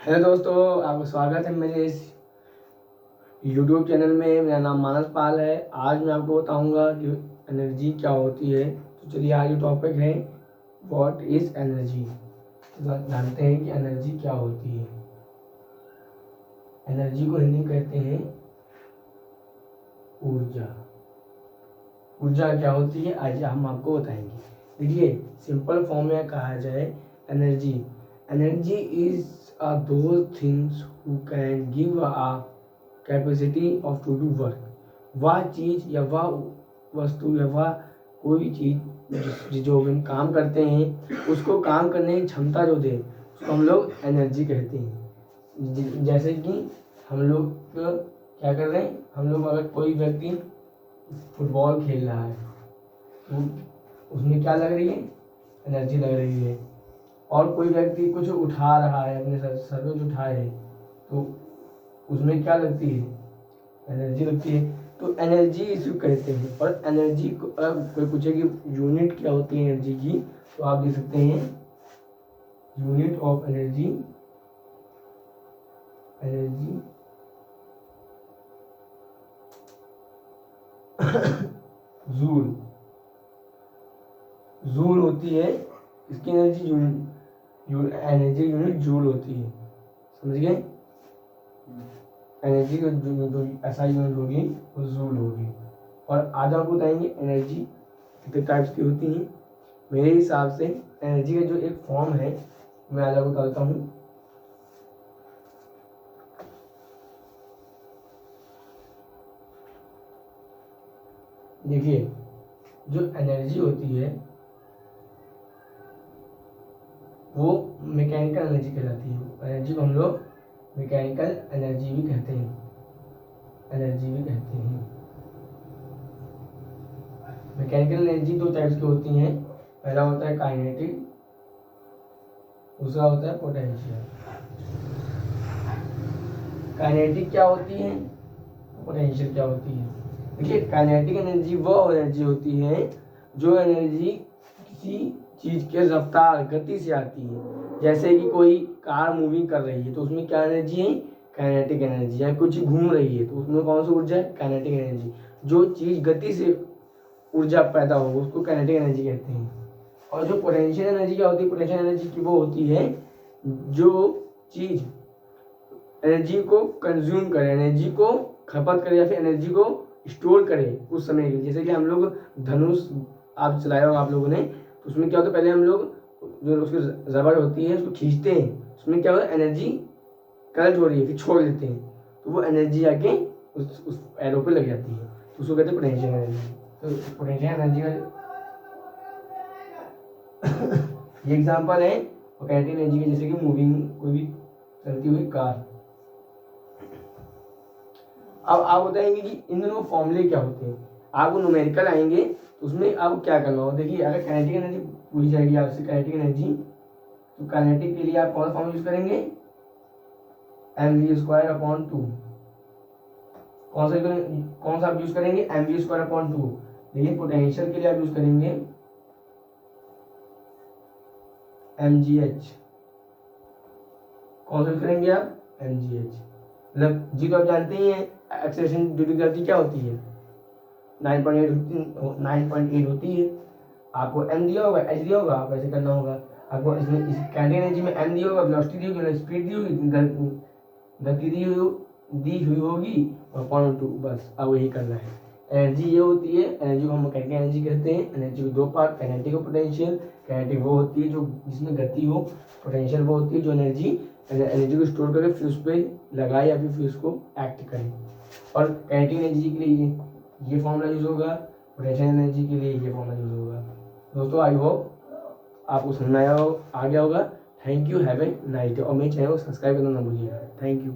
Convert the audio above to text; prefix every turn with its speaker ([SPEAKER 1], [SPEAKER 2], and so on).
[SPEAKER 1] Hello दोस्तों, आपका स्वागत है मेरे इस यूट्यूब चैनल में। मेरा नाम मानस पाल है। आज मैं आपको बताऊंगा कि एनर्जी क्या होती है। तो चलिए, आज जो टॉपिक है व्हाट इज एनर्जी। तो जानते हैं कि एनर्जी क्या होती है। एनर्जी को हिंदी में कहते हैं ऊर्जा। ऊर्जा क्या होती है आज हम आपको बताएंगे। देखिए, सिंपल फॉर्म में कहा जाए energy is those things who can give a capacity of to do work। वह चीज़ या वह वस्तु या वह कोई चीज़ जो हम काम करते हैं उसको काम करने की क्षमता जो दे उसको हम लोग एनर्जी कहते हैं। जैसे कि हम लोग क्या कर रहे हैं, हम लोग अगर कोई व्यक्ति फुटबॉल खेल रहा है तो उसमें क्या लग रही है, एनर्जी लग रही है। और कोई व्यक्ति कुछ उठा रहा है, अपने सर पे कुछ उठाए है तो उसमें क्या लगती है, एनर्जी लगती है। तो एनर्जी इसको कहते हैं। और एनर्जी को कोई पूछे कि यूनिट क्या होती है एनर्जी की, तो आप देख सकते हैं यूनिट ऑफ एनर्जी जूल होती है। इसकी एनर्जी एनर्जी यूनिट जूल होती है, समझ गए। एनर्जी का जो ऐसा यूनिट होगी वो जूल होगी। और आज आपको बताएंगे एनर्जी कितने टाइप्स की होती हैं। मेरे हिसाब से एनर्जी का जो एक फॉर्म है मैं आज आपको बताता हूँ। देखिए, जो एनर्जी होती है वो मैकेनिकल एनर्जी कहलाती है। एनर्जी को हम लोग मैकेनिकल एनर्जी भी कहते हैं। मैकेनिकल एनर्जी दो टाइप्स की होती हैं। पहला होता है काइनेटिक, दूसरा होता है पोटेंशियल। काइनेटिक क्या होती है, पोटेंशियल क्या होती है। देखिए, काइनेटिक एनर्जी वो एनर्जी होती है जो एनर्जी किसी चीज के रफ्तार गति से आती है। जैसे कि कोई कार मूविंग कर रही है तो उसमें क्या एनर्जी है, काइनेटिक एनर्जी। या कुछ घूम रही है तो उसमें कौन सी ऊर्जा है, काइनेटिक एनर्जी। जो चीज गति से ऊर्जा पैदा हो उसको काइनेटिक एनर्जी कहते हैं। और जो पोटेंशियल एनर्जी क्या होती है, पोटेंशियल एनर्जी की वो होती है जो चीज एनर्जी को कंज्यूम करे, एनर्जी को खपत करे या फिर एनर्जी को स्टोर करे उस समय के लिए। जैसे कि हम लोग धनुष आप चलाए हो आप लोगों ने, तो उसमें क्या होता है, पहले हम लोग जो उसकी रबड़ होती है उसको खींचते हैं, उसमें क्या होता है, एनर्जी कलेक्ट हो रही है, फिर छोड़ देते हैं तो वो एनर्जी आके उस एरो पे लग जाती है, तो उसको कहते हैं पोटेंशियल एनर्जी। तो पोटेंशियल एनर्जी का ये एग्जांपल है काइनेटिक एनर्जी के, जैसे कि मूविंग कोई भी चलती हुई कार। अब आप बताएंगे कि इन दोनों फॉर्मूले क्या होते हैं। आपको न्यूमेरिकल आएंगे तो उसमें आपको क्या करना होगा। देखिए, अगर काइनेटिक एनर्जी पूछी जाएगी आपसे, काइनेटिक एनर्जी, तो काइनेटिक के लिए आप कौन सा फॉर्मूला यूज करेंगे, mv²/2। कौन सा आप यूज करेंगे, mv²/2। लेकिन पोटेंशियल के लिए आप यूज करेंगे mgh। कौन सा यूज करेंगे आप, mgh। मतलब जी तो आप जानते ही हैं एक्सेलरेशन ड्यू टू ग्रेविटी क्या होती है, 9.8 होती है। आपको m दिया होगा, h दिया होगा, आप ऐसे करना होगा। आपको इसमें इस काइनेटिक एनर्जी में m दिया होगा, वेलोसिटी दी होगी, स्पीड दी होगी, गति दी हुई होगी और 0.2, बस अब वही करना है। एनर्जी ये होती है, एनर्जी को हम काइनेटिक एनर्जी कहते हैं। एनर्जी को दो पार्ट, काइनेटिक और पोटेंशियल। काइनेटिक वो होती है जो जिसमें गति हो, पोटेंशियल वो होती है जो एनर्जी को स्टोर करके फिर उस पर लगाए या फिर उसको एक्ट करे। और काइनेटिक एनर्जी के लिए ये फॉर्मूला यूज होगा, पोटेंशियल एनर्जी के लिए ये फॉर्मूला यूज होगा। दोस्तों, आई होप आपको समझ में आ गया होगा। Thank you, have a nice day. और मेरे चैनल को सब्सक्राइब करना ना भूलिए। Thank you.